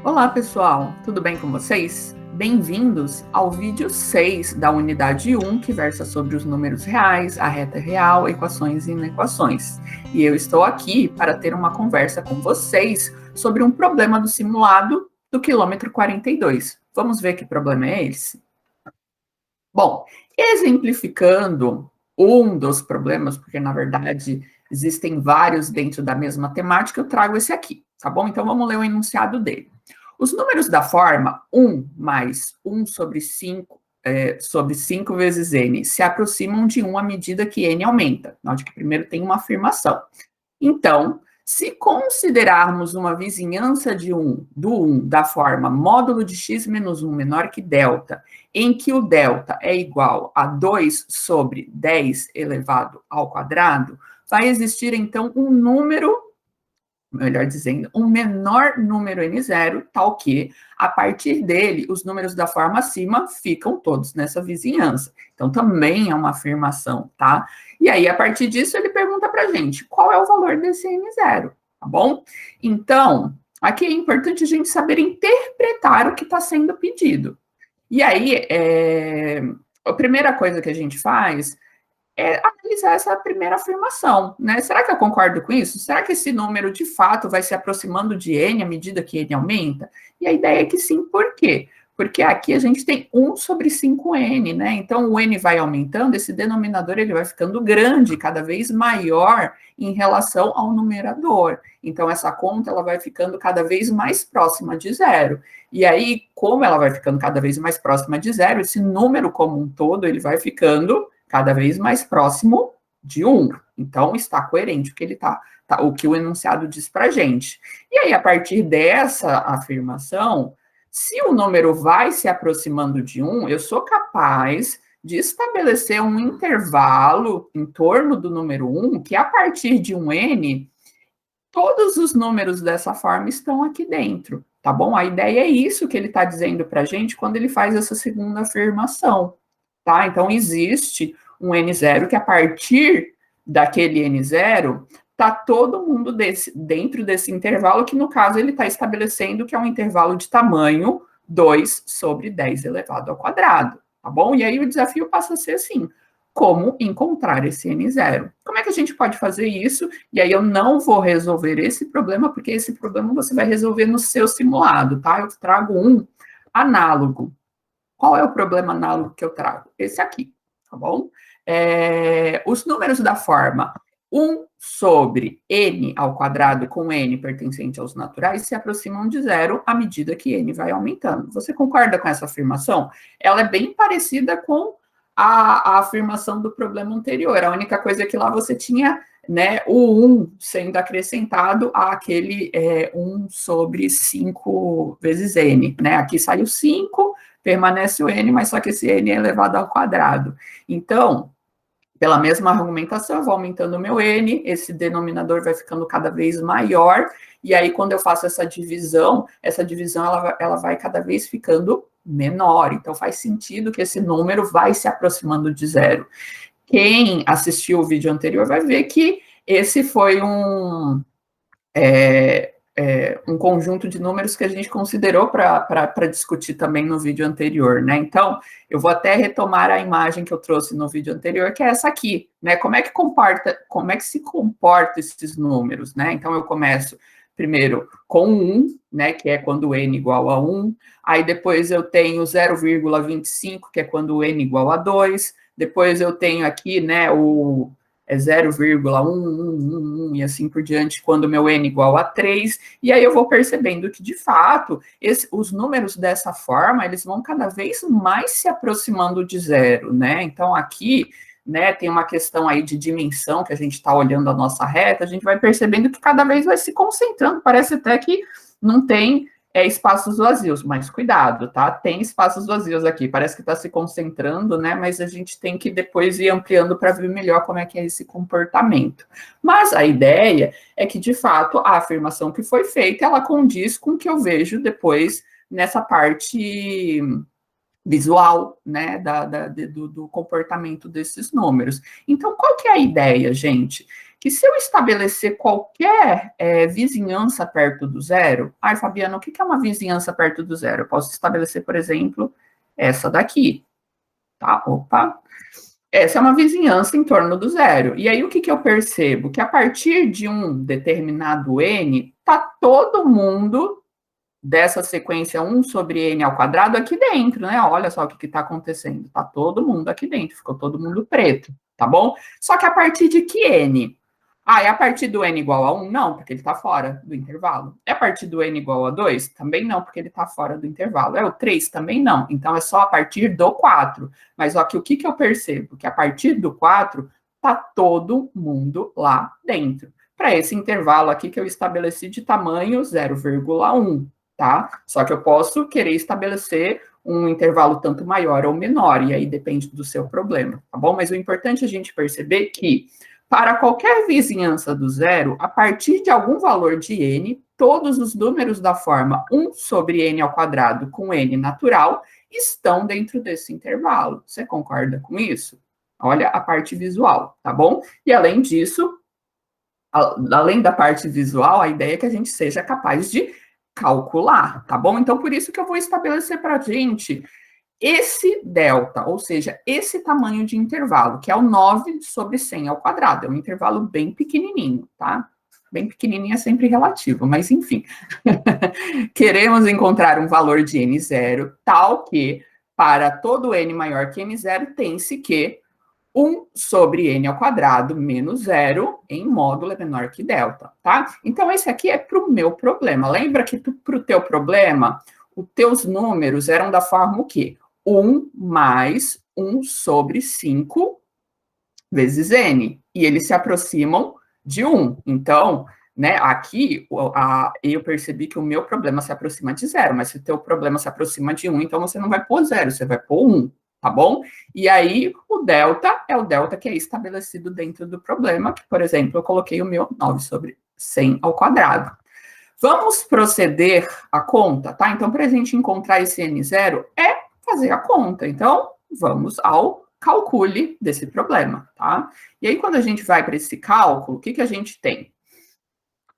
Olá, pessoal! Tudo bem com vocês? Bem-vindos ao vídeo 6 da unidade 1, que versa sobre os números reais, a reta real, equações e inequações. E eu estou aqui para ter uma conversa com vocês sobre um problema do simulado do quilômetro 42. Vamos ver que problema é esse? Bom, exemplificando um dos problemas, porque na verdade existem vários dentro da mesma temática, eu trago esse aqui, tá bom? Então vamos ler o enunciado dele. Os números da forma 1 mais 1 sobre 5, sobre 5 vezes n se aproximam de 1 à medida que n aumenta. Note que primeiro tem uma afirmação. Então, se considerarmos uma vizinhança do 1 da forma módulo de x menos 1 menor que delta, em que o delta é igual a 2 sobre 10 elevado ao quadrado, vai existir, então, um número, melhor dizendo, um menor número n0, tal que, a partir dele, os números da forma acima ficam todos nessa vizinhança. Então, também é uma afirmação, tá? E aí, a partir disso, ele pergunta para a gente, qual é o valor desse n0, tá bom? Então, aqui é importante a gente saber interpretar o que está sendo pedido. E aí, a primeira coisa que a gente faz é analisar essa primeira afirmação, né? Será que eu concordo com isso? Será que esse número, de fato, vai se aproximando de n à medida que n aumenta? E a ideia é que sim, por quê? Porque aqui a gente tem 1 sobre 5n, né? Então, o n vai aumentando, esse denominador ele vai ficando grande, cada vez maior em relação ao numerador. Então, essa conta ela vai ficando cada vez mais próxima de zero. E aí, como ela vai ficando cada vez mais próxima de zero, esse número como um todo, ele vai ficando cada vez mais próximo de 1. Então, está coerente o que o que o enunciado diz para a gente. E aí, a partir dessa afirmação, se o número vai se aproximando de 1, eu sou capaz de estabelecer um intervalo em torno do número 1, que a partir de um n, todos os números dessa forma estão aqui dentro, tá bom? A ideia é isso que ele está dizendo para a gente quando ele faz essa segunda afirmação, tá? Então, existe um n0 que a partir daquele n0 está todo mundo dentro desse intervalo, que no caso ele está estabelecendo que é um intervalo de tamanho 2 sobre 10 elevado ao quadrado, tá bom? E aí o desafio passa a ser assim, como encontrar esse n0? Como é que a gente pode fazer isso? E aí eu não vou resolver esse problema, porque esse problema você vai resolver no seu simulado, tá? Eu trago um análogo. Qual é o problema análogo que eu trago? Esse aqui, tá bom? Os números da forma 1 sobre n ao quadrado com n pertencente aos naturais se aproximam de zero à medida que n vai aumentando. Você concorda com essa afirmação? Ela é bem parecida com a afirmação do problema anterior. A única coisa é que lá você tinha, né, o 1 sendo acrescentado àquele 1 sobre 5 vezes n. Né? Aqui sai o 5, permanece o n, mas só que esse n é elevado ao quadrado. Então, pela mesma argumentação, eu vou aumentando o meu n, esse denominador vai ficando cada vez maior, e aí quando eu faço essa divisão ela vai cada vez ficando menor. Então, faz sentido que esse número vai se aproximando de zero. Quem assistiu o vídeo anterior vai ver que esse foi um conjunto de números que a gente considerou para discutir também no vídeo anterior, né? Então, eu vou até retomar a imagem que eu trouxe no vídeo anterior, que é essa aqui, né? Como é que se comporta esses números, né? Então, eu começo primeiro com 1, né, que é quando o n igual a 1, aí depois eu tenho 0,25, que é quando o n igual a 2, depois eu tenho aqui, né, o 0,1111 e assim por diante, quando o meu n igual a 3, e aí eu vou percebendo que, de fato, os números dessa forma, eles vão cada vez mais se aproximando de zero, né? Então, aqui, né, tem uma questão aí de dimensão, que a gente está olhando a nossa reta, a gente vai percebendo que cada vez vai se concentrando, parece até que não tem espaços vazios, mas cuidado, tá? Tem espaços vazios aqui, parece que está se concentrando, né? Mas a gente tem que depois ir ampliando para ver melhor como é que é esse comportamento. Mas a ideia é que, de fato, a afirmação que foi feita, ela condiz com o que eu vejo depois nessa parte visual, né, do comportamento desses números. Então, qual que é a ideia, gente? que se eu estabelecer qualquer vizinhança perto do zero... Ai, Fabiana, o que é uma vizinhança perto do zero? Eu posso estabelecer, por exemplo, essa daqui. Tá? Opa! Essa é uma vizinhança em torno do zero. E aí, o que eu percebo? Que a partir de um determinado n, está todo mundo dessa sequência 1 sobre n ao quadrado aqui dentro, né? Olha só o que está acontecendo. Está todo mundo aqui dentro, ficou todo mundo preto, tá bom? Só que a partir de que n? Ah, é a partir do n igual a 1? Não, porque ele está fora do intervalo. É a partir do n igual a 2? Também não, porque ele está fora do intervalo. É o 3? Também não. Então, é só a partir do 4. Mas ó, que o que eu percebo? Que a partir do 4, está todo mundo lá dentro. Para esse intervalo aqui que eu estabeleci de tamanho 0,1, tá? Só que eu posso querer estabelecer um intervalo tanto maior ou menor, e aí depende do seu problema, tá bom? Mas o importante é a gente perceber que para qualquer vizinhança do zero, a partir de algum valor de n, todos os números da forma 1 sobre n ao quadrado com n natural estão dentro desse intervalo. Você concorda com isso? Olha a parte visual, tá bom? E além disso, além da parte visual, a ideia é que a gente seja capaz de calcular, tá bom? Então, por isso que eu vou estabelecer para a gente esse delta, ou seja, esse tamanho de intervalo, que é o 9 sobre 100 ao quadrado. É um intervalo bem pequenininho, tá? Bem pequenininho é sempre relativo, mas enfim. Queremos encontrar um valor de n0 tal que, para todo n maior que n0, tem-se que 1 sobre n ao quadrado menos 0 em módulo é menor que delta, tá? Então, esse aqui é para o meu problema. Lembra que para o teu problema, os teus números eram da forma o quê? 1 mais 1 sobre 5 vezes n. E eles se aproximam de 1. Então, né, aqui eu percebi que o meu problema se aproxima de 0, mas se o teu problema se aproxima de 1, então você não vai pôr 0, você vai pôr 1, tá bom? E aí, o delta é o delta que é estabelecido dentro do problema, que, por exemplo, eu coloquei o meu 9 sobre 100 ao quadrado. Vamos proceder à conta, tá? Então, para a gente encontrar esse n0, é fazer a conta. Então, vamos ao calcule desse problema, tá? E aí, quando a gente vai para esse cálculo, o que a gente tem?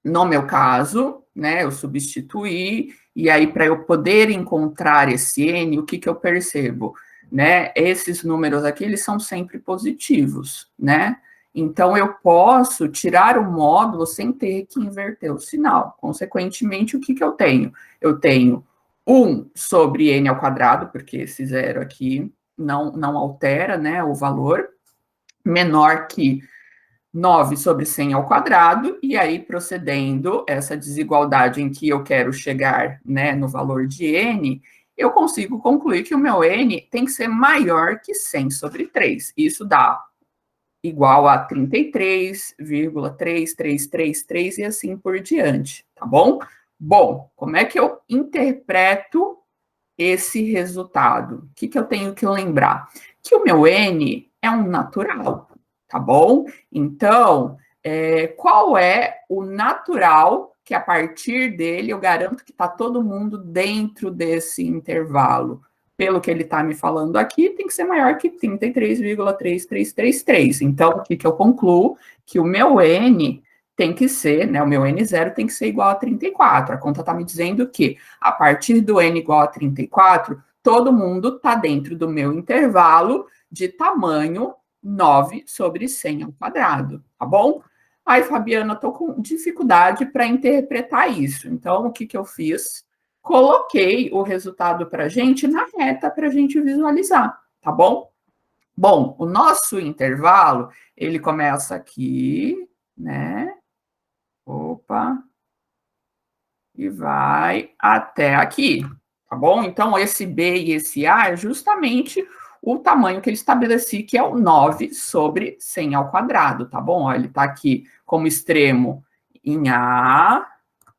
No meu caso, né, eu substituí, e aí, para eu poder encontrar esse n, o que eu percebo? Né, esses números aqui, eles são sempre positivos, né? Então, eu posso tirar o módulo sem ter que inverter o sinal. Consequentemente, o que eu tenho? Eu tenho 1 sobre n ao quadrado, porque esse zero aqui não altera, né, o valor, menor que 9 sobre 100 ao quadrado, e aí, procedendo essa desigualdade em que eu quero chegar, né, no valor de n, eu consigo concluir que o meu n tem que ser maior que 100 sobre 3. Isso dá igual a 33,3333 e assim por diante, tá bom? Bom, como é que eu interpreto esse resultado? O que eu tenho que lembrar? Que o meu n é um natural, tá bom? Então, qual é o natural que a partir dele eu garanto que está todo mundo dentro desse intervalo? Pelo que ele está me falando aqui, tem que ser maior que 33,3333. Então, o que eu concluo? Que o meu n tem que ser, né, o meu n0 tem que ser igual a 34. A conta está me dizendo que, a partir do n igual a 34, todo mundo está dentro do meu intervalo de tamanho 9 sobre 100 ao quadrado, tá bom? Aí, Fabiana, estou com dificuldade para interpretar isso. Então, o que eu fiz? Coloquei o resultado para a gente na reta para a gente visualizar, tá bom? Bom, o nosso intervalo, ele começa aqui, né? Opa. E vai até aqui, tá bom? Então, esse B e esse A é justamente o tamanho que ele estabeleci, que é o 9 sobre 100 ao quadrado, tá bom? Ó, ele está aqui como extremo em A,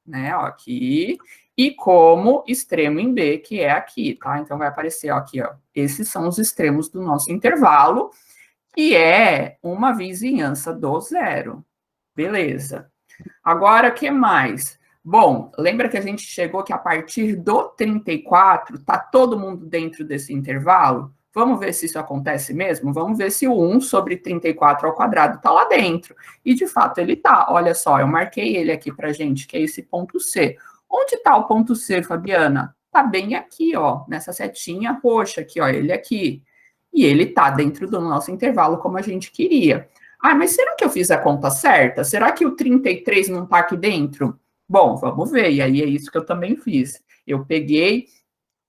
né, ó, aqui, e como extremo em B, que é aqui, tá? Então, vai aparecer ó, aqui, ó. Esses são os extremos do nosso intervalo, que é uma vizinhança do zero. Beleza. Agora, o que mais? Bom, lembra que a gente chegou que a partir do 34, tá todo mundo dentro desse intervalo? Vamos ver se isso acontece mesmo? Vamos ver se o 1 sobre 34 ao quadrado está lá dentro. E, de fato, ele está. Olha só, eu marquei ele aqui para gente, que é esse ponto C. Onde está o ponto C, Fabiana? Está bem aqui, ó, nessa setinha roxa aqui, ó, ele aqui. E ele está dentro do nosso intervalo como a gente queria. Ah, mas será que eu fiz a conta certa? Será que o 33 não está aqui dentro? Bom, vamos ver. E aí é isso que eu também fiz. Eu peguei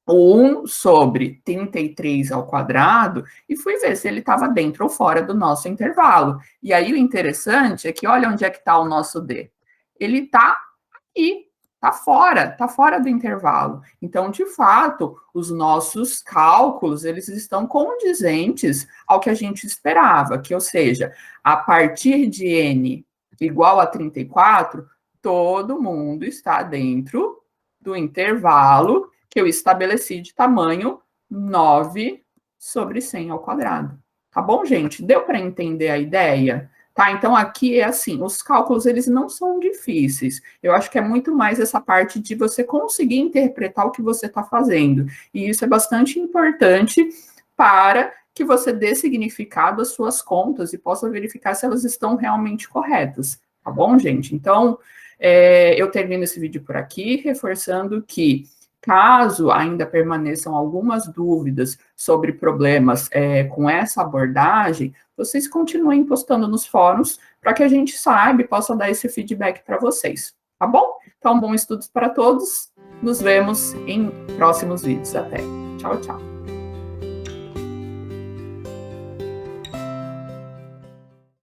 o 1 sobre 33 ao quadrado e fui ver se ele estava dentro ou fora do nosso intervalo. E aí o interessante é que olha onde é que está o nosso D. Ele está aqui, está fora do intervalo. Então, de fato, os nossos cálculos, eles estão condizentes ao que a gente esperava, que, ou seja, a partir de n igual a 34, todo mundo está dentro do intervalo que eu estabeleci de tamanho 9 sobre 100 ao quadrado. Tá bom, gente? Deu para entender a ideia? Tá, então aqui é assim, os cálculos eles não são difíceis. Eu acho que é muito mais essa parte de você conseguir interpretar o que você está fazendo. E isso é bastante importante para que você dê significado às suas contas e possa verificar se elas estão realmente corretas. Tá bom, gente? Então, eu termino esse vídeo por aqui, reforçando que caso ainda permaneçam algumas dúvidas sobre problemas com essa abordagem, vocês continuem postando nos fóruns para que a gente saiba e possa dar esse feedback para vocês, tá bom? Então, bons estudos para todos. Nos vemos em próximos vídeos. Até. Tchau, tchau.